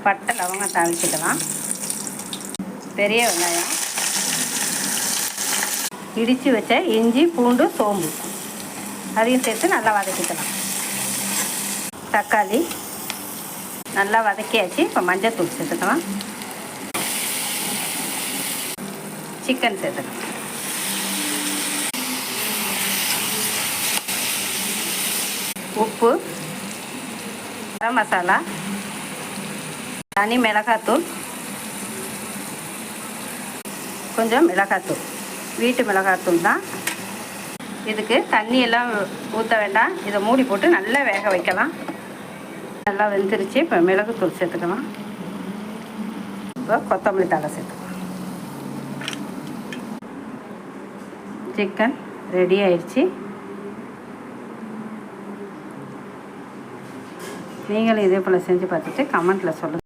பட்டை லவங்கம் தாளிச்சிக்கலாம். பெரிய வெங்காயம், இடித்து வச்ச இஞ்சி பூண்டு சோம்பு அதையும் சேர்த்து நல்லா வதக்கிக்கலாம். தக்காளி நல்லா வதக்கியாச்சு. இப்போ மஞ்சள் தூள் சேர்த்துக்கலாம். சிக்கன் சேர்த்துக்கலாம். உப்பு, கரம் மசாலா, தனி மிளகாத்தூள், கொஞ்சம் மிளகாத்தூள், வீட்டு மிளகாத்தூள் தான். இதுக்கு தண்ணியெல்லாம் ஊற்ற வேண்டாம். இதை மூடி போட்டு நல்லா வேக வைக்கலாம். நல்லா வெந்துருச்சு. இப்போ மிளகுத்தூள் சேர்த்துக்கலாம். இப்போ கொத்தமல்லி தழை சேர்த்துக்கலாம். சிக்கன் ரெடி ஆயிடுச்சு. நீங்களும் இதே போல் செஞ்சு பார்த்துட்டு கமெண்ட்டில் சொல்லுங்கள்.